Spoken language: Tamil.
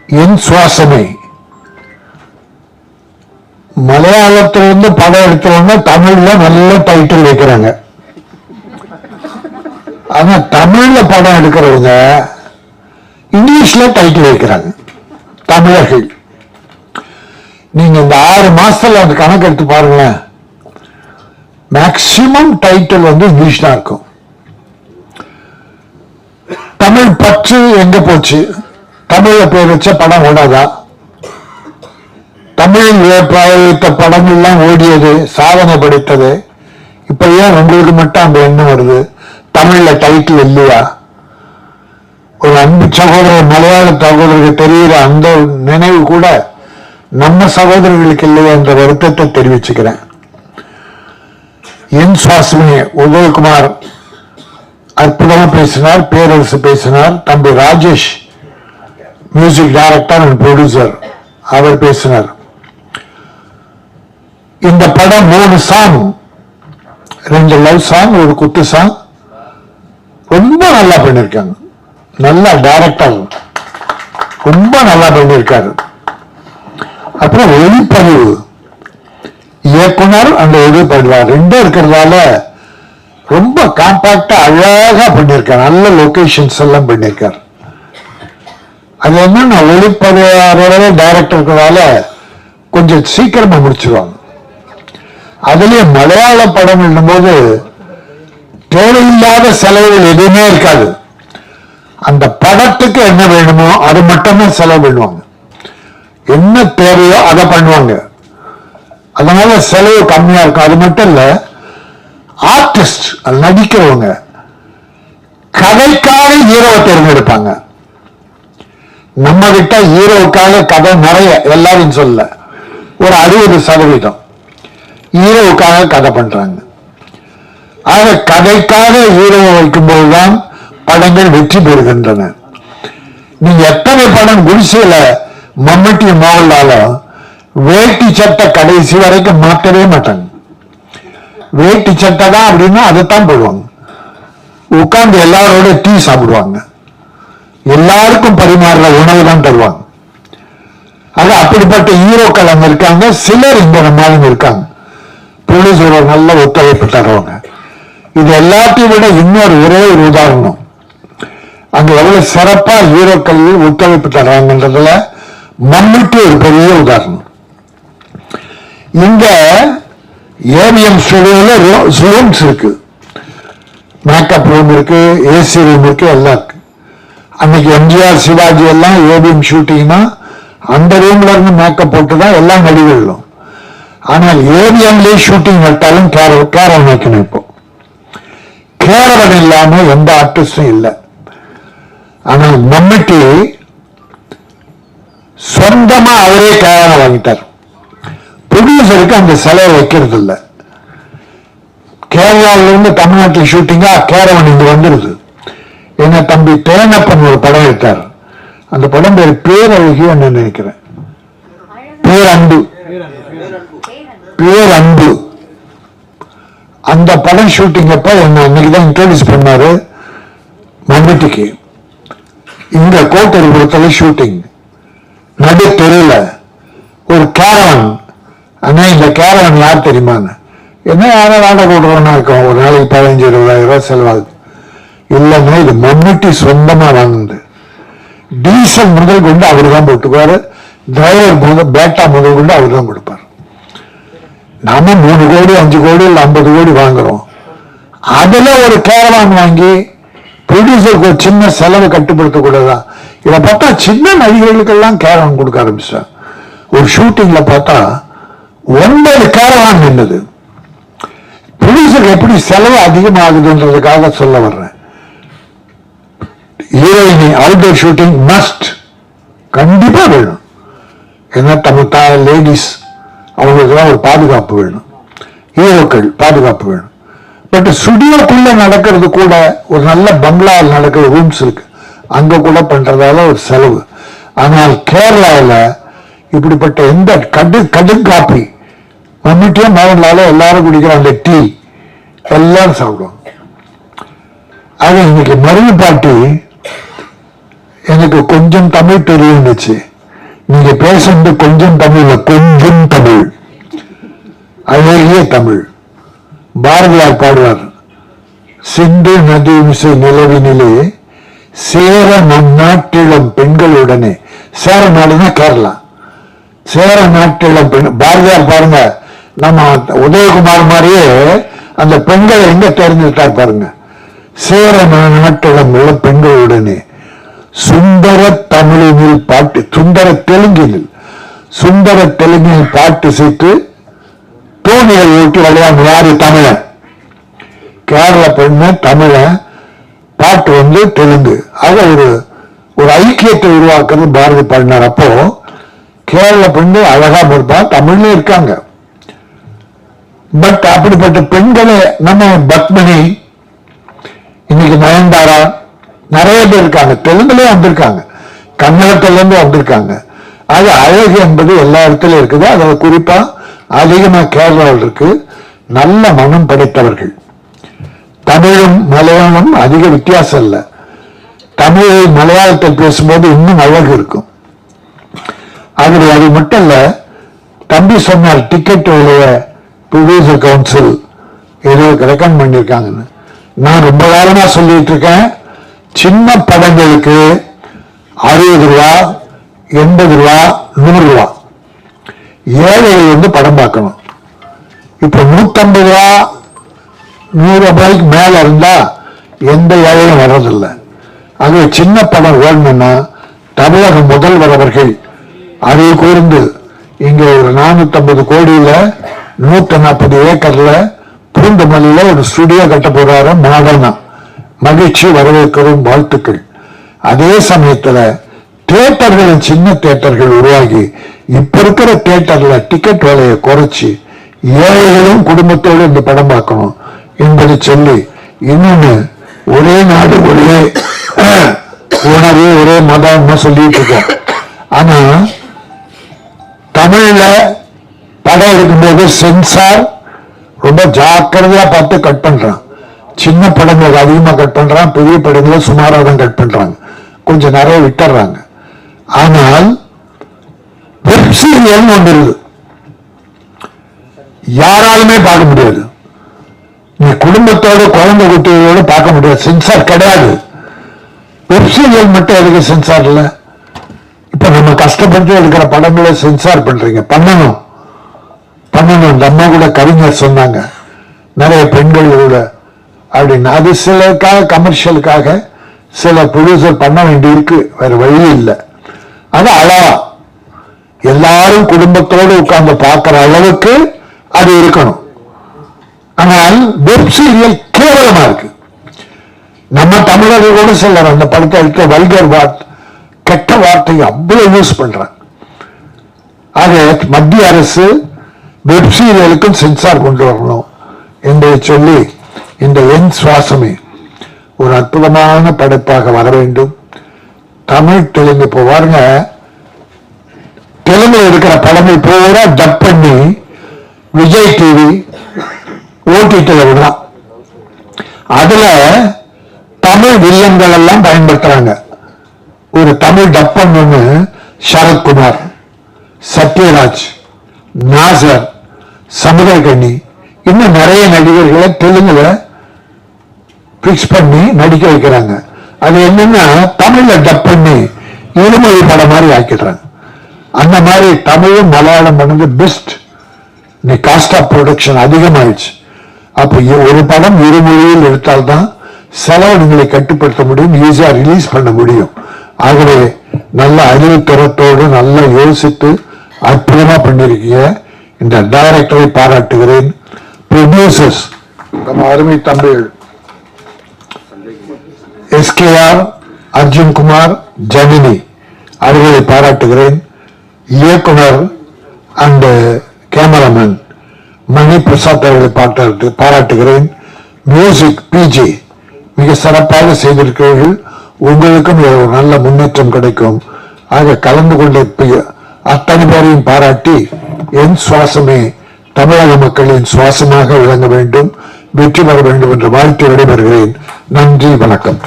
என் சுவாசமே மலையாளத்திலிருந்து படம் எடுத்தவங்க தமிழ்ல நல்ல டைட்டில் வைக்கிறாங்க. ஆனா தமிழ்ல படம் எடுக்கிறவங்க இங்கிலீஷ்ல டைட்டில் வைக்கிறாங்க. தமிழர்கள் நீங்க இந்த 6 மாசத்துல அந்த கணக்கு எடுத்து பாருங்களேன். மேக்சிமம் டைட்டில் வந்து இங்கிலீஷ் தான் இருக்கும். தமிழ் பற்று எங்க போச்சு? தமிழ்ல பேர் வச்ச படம் ஓடாதா? தமிழில் வைத்த படங்கள்லாம் ஓடியது, சாதனை படைத்தது. இப்ப ஏன் உங்களுக்கு மட்டும் அந்த எண்ணம் வருது? தமிழ்ல டைட்டில் இல்லையா? ஒரு அன்பு சகோதரர், மலையாள சகோதரருக்கு தெரிகிற அந்த நினைவு கூட நம்ம சகோதரர்களுக்கு இல்லையா என்ற வருத்தத்தை தெரிவிச்சுக்கிறேன். என் சுவாசமே உதயகுமார் அற்புதமா பேசினார், பேரரசு பேசினார், தம்பி Rajesh music director and producer அவர் பேசினார். இந்த படம் 3 சாங், 2 லவ் சாங், ஒரு குத்து சாங் ரொம்ப நல்லா பண்ணிருக்காங்க. நல்லா டைரக்டர் ரொம்ப நல்லா பண்ணிருக்காரு. அப்புறம் ஒளிப்பதிவு இயக்குனர் அந்த ஒளிப்பதிவார் 2 இருக்கிறதால ரொம்ப காம்பாக்டா அழகா பண்ணிருக்காரு. நல்ல லொகேஷன்ஸ் எல்லாம் பண்ணிருக்காரு. அது என்ன ஒளிப்பதிவாரோட டைரக்டர் இருக்கிறதால கொஞ்சம் சீக்கிரமா முடிச்சிருவாங்க. அதுலயே மலையாள படம் என்னும்போது தேவையில்லாத செலவுகள் எதுவுமே இருக்காது. அந்த படத்துக்கு என்ன வேணுமோ அது மட்டும்தான் செலவு பண்ணுவாங்க. என்ன தேவையோ அதை பண்ணுவாங்க. அதனால செலவு கம்மியா இருக்கும். அது மட்டும் இல்ல, ஆர்டிஸ்ட் நடிக்கிறவங்க கதைக்காக ஹீரோவை தேர்ந்தெடுப்பாங்க. நம்ம கிட்ட ஹீரோவுக்காக கதை நிறைய, எல்லாரும் சொல்ல ஒரு 60% ஹீரோவுக்காக கதை பண்றாங்க. ஆக கதைக்காக ஹீரோவை வைக்கும்போதுதான் படங்கள் வெற்றி பெறுகின்றன. நீங்க எத்தனை படம் குடிசையில மம்மட்டி மோகன்லாலும் வேட்டி சட்டை கடைசி வரைக்கும் மாற்றவே மாட்டாங்க. வேட்டி சட்டை தான் அப்படின்னா அதைத்தான் போடுவாங்க. உட்கார்ந்து எல்லாரோட டீ சாப்பிடுவாங்க. எல்லாருக்கும் பரிமாறுற உணவு தான் தருவாங்க. அது அப்படிப்பட்ட ஹீரோக்கள் அங்க இருக்காங்க. சிலர் இங்க நம்மளும் இருக்காங்க. ப்ரொடியூசர் நல்ல ஒத்துழைப்பு தருவாங்க. இது எல்லாத்தையும் விட இன்னொரு ஒரே ஒரு உதாரணம், அங்க எவ்வளவு சிறப்பா ஹீரோக்கள் ஒத்துழைப்பு தர்றாங்கன்றதுல மம்முட்டி ஒரு பெரிய உதாரணம். இங்க ஏவிஎம் ஸ்டுடியோல ரூம்ஸ் இருக்கு, மேக்கப் ரூம் இருக்கு, ஏசி ரூம் இருக்கு, எல்லாம் இருக்கு. அன்னைக்கு எம்ஜிஆர் சிவாஜி எல்லாம் ஏவிஎம் ஷூட்டிங்னா அந்த ரூம்ல இருந்து மேக்கப் போட்டுதான் எல்லாம் நடிகர்களும். ஆனால் ஏவிஎம்லேயே ஷூட்டிங் நட்டாலும் கேரவன் வைக்கணும். இப்போ கேரவன் இல்லாம எந்த ஆர்டிஸ்டும் இல்லை. ஆனால் மம்முட்டி சொந்தமா அவரே கேரவன் வாங்கிட்டார். ப்ரொடியூசருக்கு அந்த செலவு வைக்கிறது இல்லை. கேரளாவில இருந்து தமிழ்நாட்டில் ஷூட்டிங்கா கேரவன் இங்க வந்துருது. என்ன தம்பி தேனப்பன் ஒரு படம் எடுத்தார். அந்த படம் பேர் பேரழகி என்று நினைக்கிறேன், பேரன்பு. பேரன்பு அந்த படம் ஷூட்டிங் அப்ப என்ன அன்னைக்குதான் இன்ட்ரோடியூஸ் பண்ணாரு மம்முட்டிக்கு. இங்க கோட்டரிபுரத்துல ஷூட்டிங், நடு தெருல ஒரு கேரவன். ஆனா இந்த கேரவன் யார் தெரியுமா? என்ன யாரும் வாடகை விடுறோம்னா இருக்கும், ஒரு நாளைக்கு 15-20,000 ரூபாய் செலவாகுது. இல்லைன்னா இது மம்முட்டி சொந்தமா வாங்குது. டீசல் முதல் கொண்டு அவர் தான் போட்டுக்குவாரு. டிரைவர் முதல் பேட்டா முதல் கொண்டு அவர் தான் கொடுப்பார். நாம 3 கோடி 5 கோடி இல்ல 50 கோடி வாங்குறோம். அதுல ஒரு கேரவான் வாங்கி ப்ரொடியூசருக்கு ஒரு சின்ன செலவு கட்டுப்படுத்த கூடதான். இதை பார்த்தா சின்ன நடிகர்களுக்கெல்லாம் கேரவான் கொடுக்க ஆரம்பிச்சார். ஒரு ஷூட்டிங்ல பார்த்தா 9 கேரவான் நின்றது. ப்ரொடியூசருக்கு எப்படி செலவு அதிகமாகுதுன்றதுக்காக சொல்ல வர்றேன். ஹீரோயினி அவுட்டோர் ஷூட்டிங் மஸ்ட், கண்டிப்பா வேணும். ஏன்னா தமிழ் லேடிஸ் அவங்களுக்குலாம் ஒரு பாதுகாப்பு வேணும், ஹீரோக்கள் பாதுகாப்பு வேணும். பட் ஸ்டுடியோக்குள்ள நடக்கிறது கூட ஒரு நல்ல பங்களாவில் நடக்கிற ரூம்ஸ் இருக்கு, அங்க கூட பண்றதால ஒரு செலவு. ஆனால் கேரளாவில் இப்படிப்பட்ட எந்த கடுங்காப்பி மம்முட்டியும் மோகன்லால எல்லாரும் குடிக்கிற அந்த டீ எல்லாரும் சாப்பிடுவாங்க. ஆக இன்னைக்கு மருவி பாட்டி எனக்கு கொஞ்சம் தமிழ் தெரியுந்துச்சு. நீங்க பேசுறது கொஞ்சம் தமிழ்ல, கொஞ்சம் தமிழ், அழகிய தமிழ். பாரதியார் பாடுவார், சிந்து நதி மிசை நிலவினிலே சேர நம் நாட்டிலம் பெண்களுடனே. சேர நாடுனா கேரளா. சேர நாட்டிலம் பெண். பாரதியார் பாருங்க, நம்ம உதயகுமார் மாதிரியே அந்த பெண்களை எங்க தேர்ந்தெடுத்தார் பாருங்க. சேர நாட்டிலம் உள்ள பெண்களுடனே சுந்தர தமிழினில் பாட்டு, சுந்தர தெலுங்கில் பாட்டு சேர்த்து தோணியை ஓட்டி விளையாடு. யாரு? தமிழன். கேரள பெண்ண தமிழன், பாட்டு தெலுங்கு. ஆக ஒரு ஐக்கியத்தை உருவாக்குறது பாரதி பாடினார். அப்போ கேரள பெண்ணு அழகா இருப்பா, தமிழ்ல இருக்காங்க. பட் அப்படிப்பட்ட பெண்களை நம்ம பத்மினி, இன்னைக்கு நயன்தாரா, நிறைய பேர் இருக்காங்க. தெலுங்குலயும் வந்திருக்காங்க, கன்னடத்திலிருந்து வந்திருக்காங்க. அது அழகு என்பது எல்லா இடத்துலயும் இருக்குது. அதில் குறிப்பா அதிகமா கேரளாவில் இருக்கு. நல்ல மனம் படைத்தவர்கள். தமிழும் மலையாளம் அதிக வித்தியாசம் இல்லை. தமிழை மலையாளத்தில் பேசும்போது இன்னும் அழகு இருக்கும். அது மட்டும் இல்ல, தம்பி சொன்னார் டிக்கெட் விலைய ப்ரொடியூசர் கவுன்சில் ஏதோ ரெக்கமெண்ட் பண்ணியிருக்காங்கன்னு. நான் ரொம்ப காலமா சொல்லிட்டு இருக்கேன், சின்ன படங்களுக்கு 60 ரூபா, 80 ரூபா, 100 ரூபா. ஏழைகள் படம் பார்க்கணும். இப்ப 150 ரூபா, 100 ரூபாய்க்கு மேல இருந்தா எந்த ஏழையும் வர்றதில்லை. அது சின்ன படம் வேணும்னா தமிழக முதல்வர் அவர்கள் அதை கூர்ந்து இங்க ஒரு 450 கோடியில 140 ஏக்கர்ல பூந்தமல்லியில ஒரு ஸ்டுடியோ கட்ட போறாரு. மாடர்னா மகிழ்ச்சி, வரவேற்கிறோம், வாழ்த்துக்கள். அதே சமயத்துல தியேட்டர்களின் சின்ன தியேட்டர்கள் உருவாகி இப்ப இருக்கிற தியேட்டர்ல டிக்கெட் விலையை குறைச்சி ஏழைகளும் குடும்பத்தோடு இந்த படம் பார்க்கணும் என்பதை சொல்லி, இன்னொன்னு ஒரே நாடு ஒரே உணவு ஒரே மதம் சொல்லிட்டு இருக்கோம். ஆனா தமிழ்ல படம் எடுக்கும்போது சென்சார் ரொம்ப ஜாக்கிரதையா பார்த்து கட் பண்றான். சின்ன படங்களுக்கு அதிகமா கட் பண்றான், பெரிய படங்களை சுமாராக தான் கட் பண்றாங்க, கொஞ்சம் நிறைய விட்டுறாங்க. ஆனால் வெப் சீரியல் ஒன்று இருக்கு, யாராலுமே பார்க்க முடியாது. நீ குடும்பத்தோட குழந்தை குட்டிகளோட பார்க்க முடியாது, சென்சார் கிடையாது. வெப் சீரியல் மட்டும் எதுக்கு சென்சார் இல்ல? இப்ப நம்ம கஷ்டப்பட்டு எடுக்கிற படங்களை சென்சார் பண்றீங்க. பண்ணணும். அந்த அம்மா கூட கவிஞர் சொன்னாங்க, நிறைய பெண்கள் கூட அப்படின்னு. அது சிலருக்காக, கமர்ஷியலுக்காக சில ப்ரொடியூசர் பண்ண வேண்டி இருக்கு, வேற வழி இல்லை. அது அளவா எல்லாரும் குடும்பத்தோடு உட்கார்ந்து பார்க்கிற அளவுக்கு அது இருக்கணும். ஆனால் வெப் சீரியல் கேவலமா இருக்கு. நம்ம தமிழர்கள் கூட சிலர் அந்த படத்தை எடுத்த வல்கர் கெட்ட வார்த்தையை அவ்வளவு யூஸ் பண்றாங்க. ஆக மத்திய அரசு வெப் சீரியலுக்கும் சென்சார் கொண்டு வரணும் என்பதை சொல்லி, இந்த என் சுவாசமே ஒரு அற்புதமான படைப்பாக வர வேண்டும். தமிழ் தெலுங்கு இப்போ பாருங்க, தெலுங்கு இருக்கிற படங்கள் பூரா டப் பண்ணி விஜய் டிவி ஓடிடில விடுறான். அதுல தமிழ் வில்லன்கள் எல்லாம் பயன்படுத்துறாங்க. ஒரு தமிழ் டப் பண்ணு சரத்குமார், சத்யராஜ், நாசர், சமுதிரகனி, இன்னும் நிறைய நடிகர்களை தெலுங்குல பிக்ஸ் பண்ணி நடிக்க வைக்கிறாங்க. அது என்னன்னா தமிழ்ல டப் பண்ணி இருமொழி படம் மாதிரி ஆக்கிடுறாங்க. அந்த மாதிரி தமிழும் மலையாளம் பண்ணது பெஸ்ட். இன்னைக்கு காஸ்ட் ஆஃப் ப்ரொடக்ஷன் அதிகமாயிடுச்சு. அப்போ ஒரு படம் இருமொழியில் எடுத்தால்தான் செலவினங்களை கட்டுப்படுத்த முடியும், ஈஸியா ரிலீஸ் பண்ண முடியும். ஆகவே நல்ல அறிவுத்திறத்தோடு நல்லா யோசித்து அற்புதமா பண்ணிருக்கீங்க. இந்த டைரக்டரை பாராட்டுகிறேன். ப்ரொடியூசர்ஸ் நம்ம அருமை தம்பி எஸ்கேஆர், அர்ஜுன் குமார், ஜெமினி அவர்களை பாராட்டுகிறேன். இயக்குனர் அண்ட் கேமராமேன் மணி பிரசாத் அவர்களை பாராட்டுகிறேன். மியூசிக் பிஜி மிக சிறப்பாக செய்திருக்கிறீர்கள். உங்களுக்கும் ஒரு நல்ல முன்னேற்றம் கிடைக்கும். ஆக கலந்து கொண்ட அத்தனை பேரையும் பாராட்டி, என் சுவாசமே தமிழக மக்களின் சுவாசமாக விளங்க வேண்டும், வெற்றி பெற வேண்டும் என்று வாழ்த்து விடைபெறுகிறேன். நன்றி, வணக்கம்.